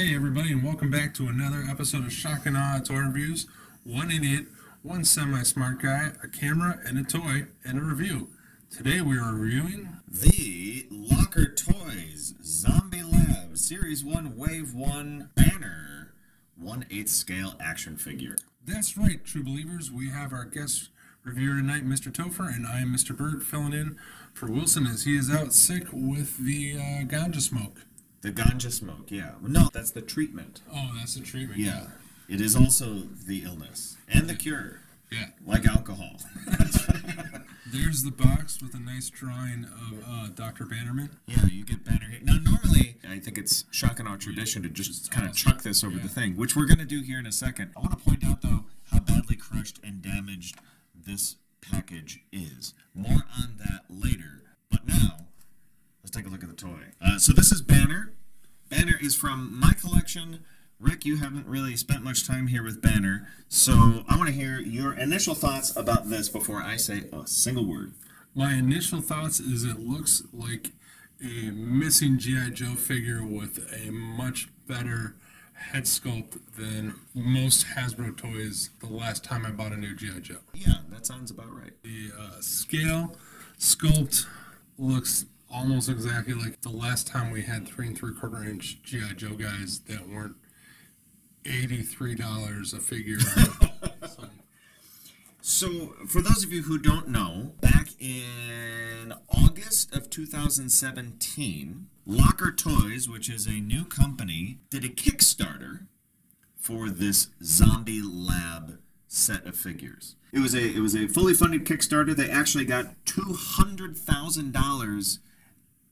Hey everybody, and welcome back to another episode of Shock and Awe Toy Reviews. One idiot, one semi-smart guy, a camera, and a toy, and a review. Today we are reviewing the Locker Toys Zombie Lab Series 1 Wave 1 Banner 1/8 scale action figure. That's right, true believers. We have our guest reviewer tonight, Mr. Topher, and I am Mr. Berg, filling in for Wilson as he is out sick with the ganja smoke. The ganja smoke, yeah. No, that's the treatment. Oh, that's the treatment. Yeah. It is also the illness and the cure. Yeah. Like alcohol. There's the box with a nice drawing of Dr. Bannerman. Yeah, you get Banner here. Now, normally, I think it's Shock and Awe tradition to just kind of chuck this over the thing, which we're going to do here in a second. I want to point out, though, how badly crushed and damaged this package is. More on that later. But now, let's take a look at the toy. So this is Banner. Banner is from my collection. Rick, you haven't really spent much time here with Banner, so I want to hear your initial thoughts about this before I say a single word. My initial thoughts is it looks like a missing G.I. Joe figure with a much better head sculpt than most Hasbro toys the last time I bought a new G.I. Joe. Yeah, that sounds about right. The scale sculpt looks almost exactly like the last time we had 3 3/4 inch G.I. Joe guys that weren't $83 a figure. So, for those of you who don't know, back in August of 2017, Locker Toys, which is a new company, did a Kickstarter for this Zombie Lab set of figures. It was a fully funded Kickstarter. They actually got $200,000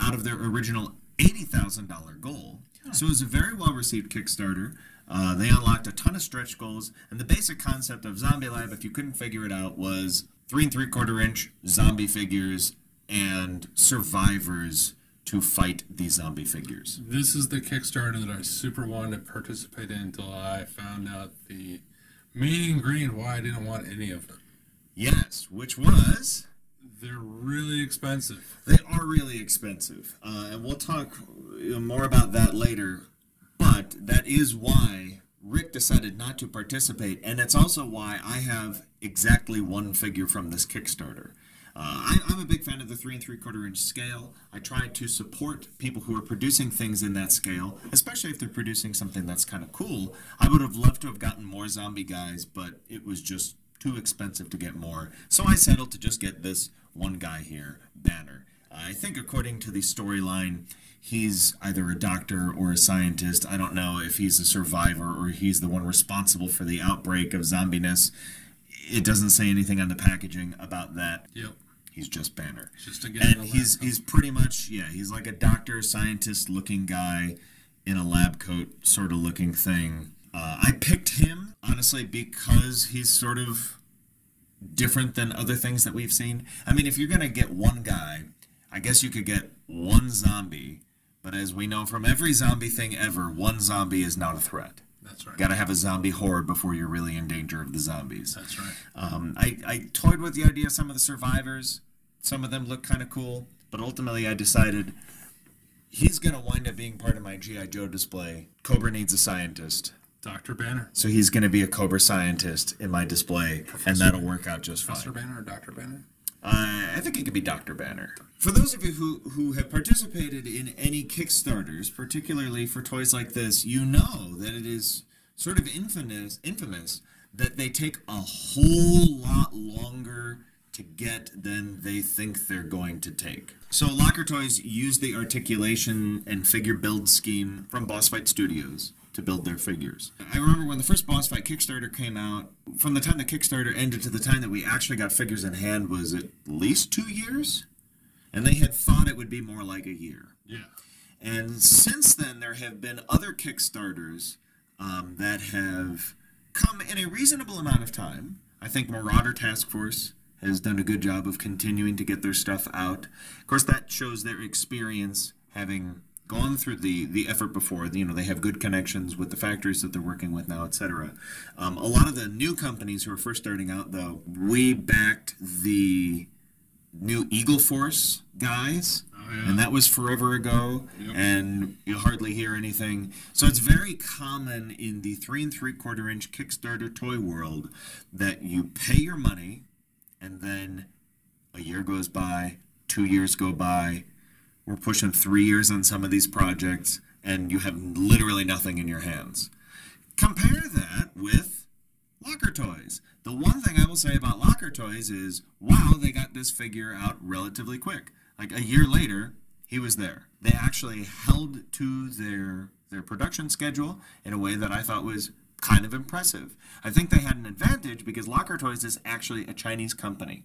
out of their original $80,000 goal. So it was a very well-received Kickstarter. They unlocked a ton of stretch goals, and the basic concept of Zombie Lab, if you couldn't figure it out, was 3 3/4 inch zombie figures and survivors to fight these zombie figures. This is the Kickstarter that I super wanted to participate in until I found out the main ingredient why I didn't want any of them. Yes, which was... They're really expensive. They are really expensive, and we'll talk more about that later. But that is why Rick decided not to participate, and it's also why I have exactly one figure from this Kickstarter. I'm a big fan of the 3 3/4 inch scale. I try to support people who are producing things in that scale, especially if they're producing something that's kind of cool. I would have loved to have gotten more zombie guys, but it was just too expensive to get more. So I settled to just get this one guy here, Banner. I think according to the storyline, he's either a doctor or a scientist. I don't know if he's a survivor or he's the one responsible for the outbreak of zombiness. It doesn't say anything on the packaging about that. Yep. He's just Banner. Just and he's pretty much, yeah, he's like a doctor, scientist looking guy in a lab coat sort of looking thing. I picked him, honestly, because he's sort of different than other things that we've seen. I mean, if you're going to get one guy, I guess you could get one zombie, but as we know from every zombie thing ever, one zombie is not a threat. That's right. Got to have a zombie horde before you're really in danger of the zombies. That's right. I toyed with the idea of some of the survivors. Some of them look kind of cool, but ultimately I decided he's going to wind up being part of my G.I. Joe display. Cobra needs a scientist. Dr. Banner. So he's going to be a Cobra scientist in my display, and that'll work out just fine. Professor Banner or Dr. Banner? I think it could be Dr. Banner. For those of you who have participated in any Kickstarters, particularly for toys like this, you know that it is sort of infamous that they take a whole lot longer to get than they think they're going to take. So Locker Toys used the articulation and figure build scheme from Boss Fight Studios to build their figures. I remember when the first Boss Fight Kickstarter came out, from the time the Kickstarter ended to the time that we actually got figures in hand was at least 2 years? And they had thought it would be more like a year. Yeah. And since then, there have been other Kickstarters that have come in a reasonable amount of time. I think Marauder Task Force has done a good job of continuing to get their stuff out. Of course, that shows their experience having gone through the effort before. You know, they have good connections with the factories that they're working with now, etc. A lot of the new companies who are first starting out, though, we backed the new Eagle Force guys. Oh, yeah. And that was forever ago, Yep. and you hardly hear anything. So it's very common in the 3 3/4 inch Kickstarter toy world that you pay your money, and then a year goes by, 2 years go by, we're pushing 3 years on some of these projects, and you have literally nothing in your hands. Compare that with Locker Toys. The one thing I will say about Locker Toys is, wow, they got this figure out relatively quick. Like a year later, he was there. They actually held to their production schedule in a way that I thought was kind of impressive. I think they had an advantage because Locker Toys is actually a Chinese company.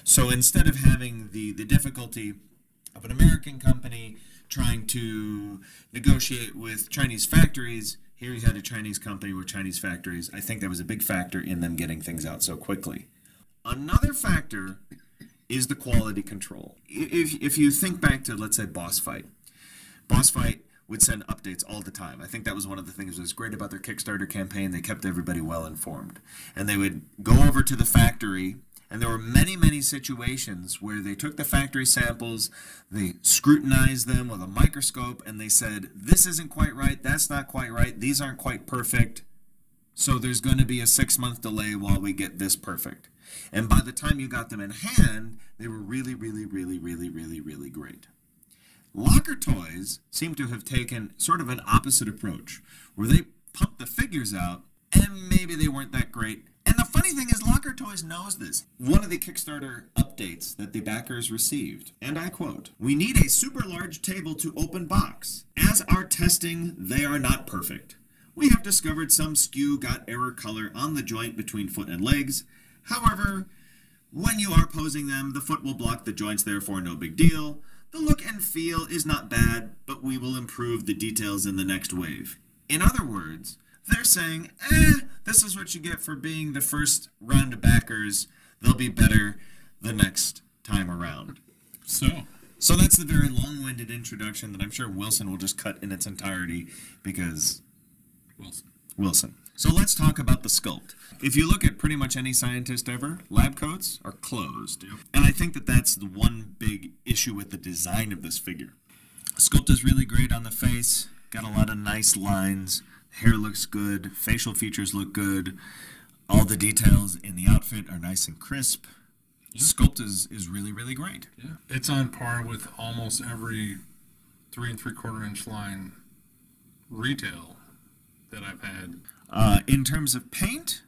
So instead of having the difficulty of an American company trying to negotiate with Chinese factories, here you had a Chinese company with Chinese factories. I think that was a big factor in them getting things out so quickly. Another factor is the quality control. If you think back to, let's say, Boss Fight would send updates all the time. I think that was one of the things that was great about their Kickstarter campaign. They kept everybody well informed. And they would go over to the factory, and there were many, many situations where they took the factory samples, they scrutinized them with a microscope, and they said, this isn't quite right, that's not quite right, these aren't quite perfect, so there's going to be a 6-month delay while we get this perfect. And by the time you got them in hand, they were really, really, really, really, really, really great. Locker Toys seem to have taken sort of an opposite approach, where they pumped the figures out, and maybe they weren't that great. And the funny thing is, Locker Toys knows this. One of the Kickstarter updates that the backers received, and I quote, "We need a super large table to open box. As our testing, they are not perfect. We have discovered some SKU got error color on the joint between foot and legs. However, when you are posing them, the foot will block the joints, therefore no big deal. The look and feel is not bad, but we will improve the details in the next wave." In other words, they're saying, this is what you get for being the first round of backers. They'll be better the next time around. So that's the very long-winded introduction that I'm sure Wilson will just cut in its entirety because Wilson. So let's talk about the SCULPT. If you look at pretty much any scientist ever, lab coats are closed. Yep. And I think that that's the one big issue with the design of this figure. SCULPT is really great on the face, got a lot of nice lines, hair looks good, facial features look good, all the details in the outfit are nice and crisp. Yeah. SCULPT is really, really great. Yeah. It's on par with almost every 3 3/4 inch line retail that I've had. In terms of paint,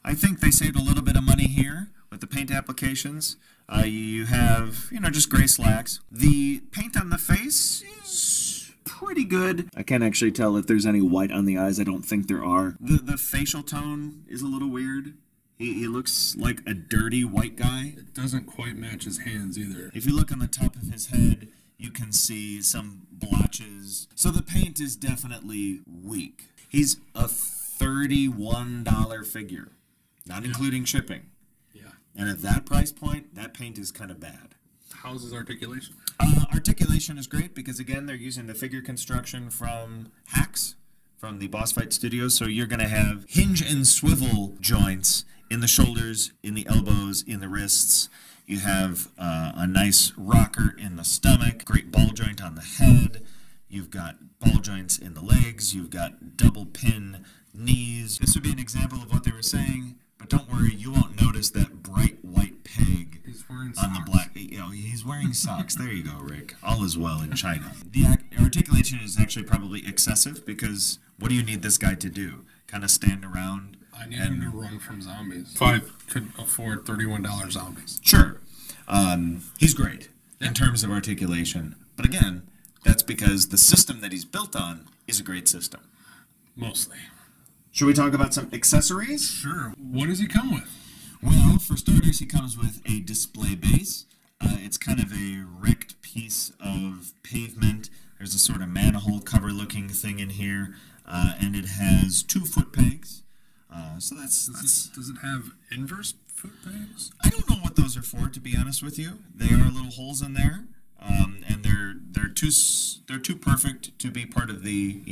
I think they saved a little bit of money here with the paint applications. You have, just gray slacks. The paint on the face is pretty good. I can't actually tell if there's any white on the eyes. I don't think there are. The facial tone is a little weird. He looks like a dirty white guy. It doesn't quite match his hands either. If you look on the top of his head, you can see some blotches. So the paint is definitely weak. He's a $31 figure, not including shipping. Yeah. And at that price point, that paint is kind of bad. How's his articulation? Articulation is great because, again, they're using the figure construction from H.A.C.K.S, from the Boss Fight Studios. So you're going to have hinge and swivel joints in the shoulders, in the elbows, in the wrists. You have a nice rocker in the stomach, great ball joint on the head. You've got ball joints in the legs. You've got double pin knees. This would be an example of what they were saying, but don't worry, you won't notice that bright white peg on the black. He's wearing socks. There you go, Rick. All is well in China. The articulation is actually probably excessive because what do you need this guy to do? Kind of stand around? I need him to run from zombies. If I could afford $31 zombies. Sure. He's great in terms of articulation. But again, that's because the system that he's built on is a great system. Mostly. Should we talk about some accessories? Sure. What does he come with? Well, for starters, he comes with a display base. It's kind of a wrecked piece of pavement. There's a sort of manhole cover looking thing in here, and it has 2 foot pegs. So does it have inverse foot pegs? I don't know what those are for, to be honest with you. They are little holes in there, and they're too perfect to be part of the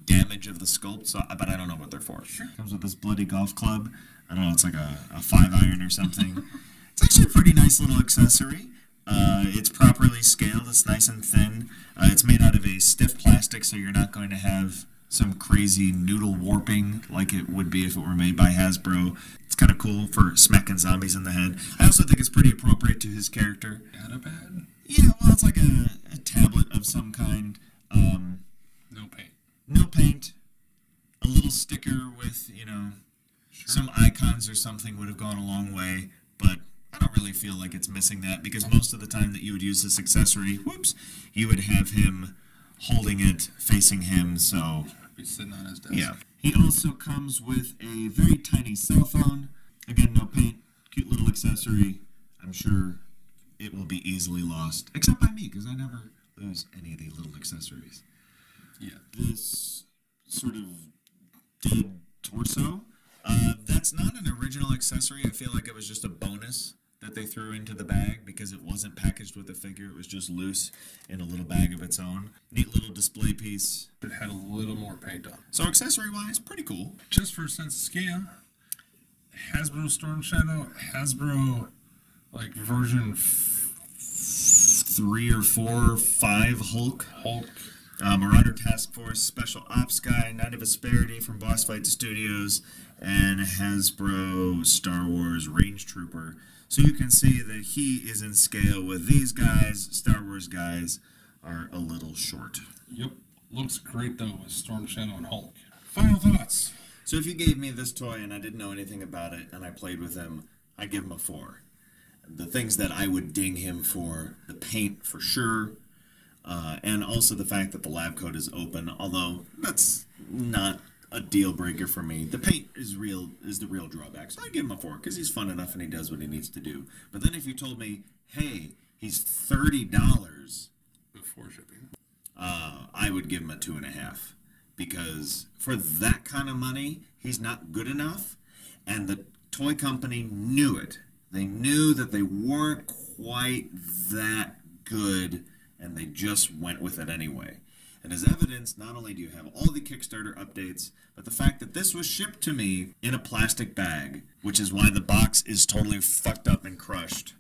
damage of the SCULPT. So, but I don't know what they're for. Sure. Comes with this bloody golf club. I don't know. It's like a 5-iron or something. It's actually a pretty nice little accessory. It's properly scaled. It's nice and thin. It's made out of a stiff plastic, so you're not going to have some crazy noodle warping like it would be if it were made by Hasbro. It's kind of cool for smacking zombies in the head. I also think it's pretty appropriate to his character. Datapad? Yeah, well, it's like a tablet of some kind. No paint. No paint. A little sticker with, Sure. some icons or something would have gone a long way, but I don't really feel like it's missing that, because most of the time that you would use this accessory, you would have him holding it, facing him, so... Be sitting on his desk. Yeah. He also comes with a very tiny cell phone. Again, no paint. Cute little accessory. I'm sure it will be easily lost. Except by me, because I never lose any of these little accessories. Yeah. This sort of dead torso, that's not an original accessory. I feel like it was just a bonus that they threw into the bag because it wasn't packaged with a figure. It was just loose in a little bag of its own. Neat little display piece. It had a little more paint on. So accessory-wise, pretty cool. Just for a sense of scale, Hasbro Storm Shadow, Hasbro, like, version 3 or 4 or 5 Hulk. Marauder Task Force, Special Ops Guy, Night of Asperity from Boss Fight Studios, and Hasbro Star Wars Range Trooper. So you can see that he is in scale with these guys. Star Wars guys are a little short. Yep. Looks great, though, with Storm Shadow and Hulk. Final thoughts. So if you gave me this toy and I didn't know anything about it and I played with him, I'd give him a 4. The things that I would ding him for, the paint for sure, and also the fact that the lab coat is open, although that's not a deal breaker for me. The paint is the real drawback. So I'd give him a 4 because he's fun enough and he does what he needs to do. But then if you told me, hey, he's $30 Before shipping. I would give him a 2.5, because for that kind of money, he's not good enough, and the toy company knew it. They knew that they weren't quite that good, and they just went with it anyway. And as evidence, not only do you have all the Kickstarter updates, but the fact that this was shipped to me in a plastic bag, which is why the box is totally fucked up and crushed,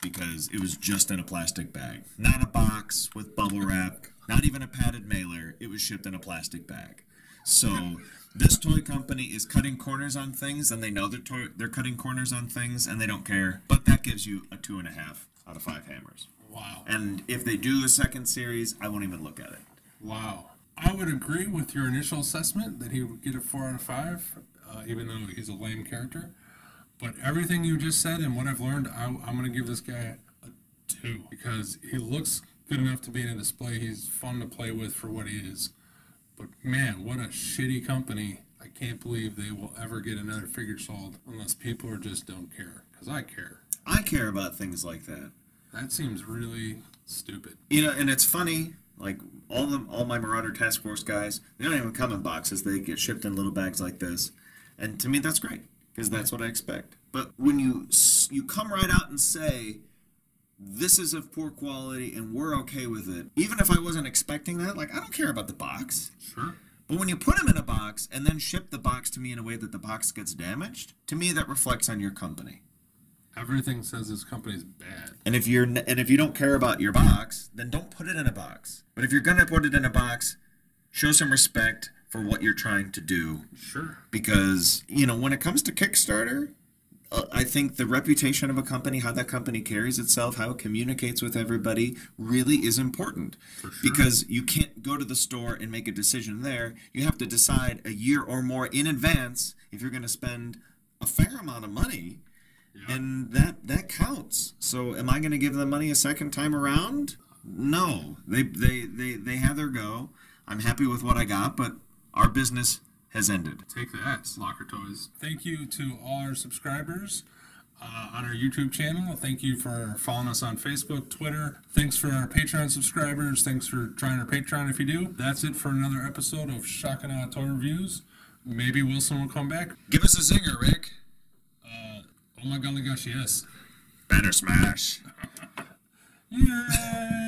because it was just in a plastic bag. Not a box with bubble wrap, not even a padded mailer. It was shipped in a plastic bag. So this toy company is cutting corners on things, and they know they're cutting corners on things, and they don't care. But that gives you a 2.5 out of 5 hammers. Wow. And if they do a second series, I won't even look at it. Wow. I would agree with your initial assessment that he would get a 4 out of 5, even though he's a lame character. But everything you just said and what I've learned, I'm going to give this guy a 2, because he looks good enough to be in a display. He's fun to play with for what he is. But man, what a shitty company. I can't believe they will ever get another figure sold unless people just don't care. Because I care. I care about things like that. That seems really stupid. And it's funny, like all my Marauder Task Force guys, they don't even come in boxes. They get shipped in little bags like this. And to me, that's great, because that's what I expect. But when you come right out and say, this is of poor quality and we're okay with it, even if I wasn't expecting that, like, I don't care about the box. Sure. But when you put them in a box and then ship the box to me in a way that the box gets damaged, to me that reflects on your company. Everything says this company's bad. And if you don't care about your box, then don't put it in a box. But if you're going to put it in a box, show some respect for what you're trying to do. Sure. Because, when it comes to Kickstarter, I think the reputation of a company, how that company carries itself, how it communicates with everybody, really is important. For sure. Because you can't go to the store and make a decision there. You have to decide a year or more in advance if you're going to spend a fair amount of money. Yeah. And that counts. So am I going to give them money a second time around? No. They have their go. I'm happy with what I got, but our business has ended. Take that, Locker Toys. Thank you to all our subscribers on our YouTube channel. Thank you for following us on Facebook, Twitter. Thanks for our Patreon subscribers. Thanks for trying our Patreon if you do. That's it for another episode of H.A.C.K.S Toy Reviews. Maybe Wilson will come back. Give us a zinger, Rick. Oh my golly gosh, yes. Banner smash. Yay!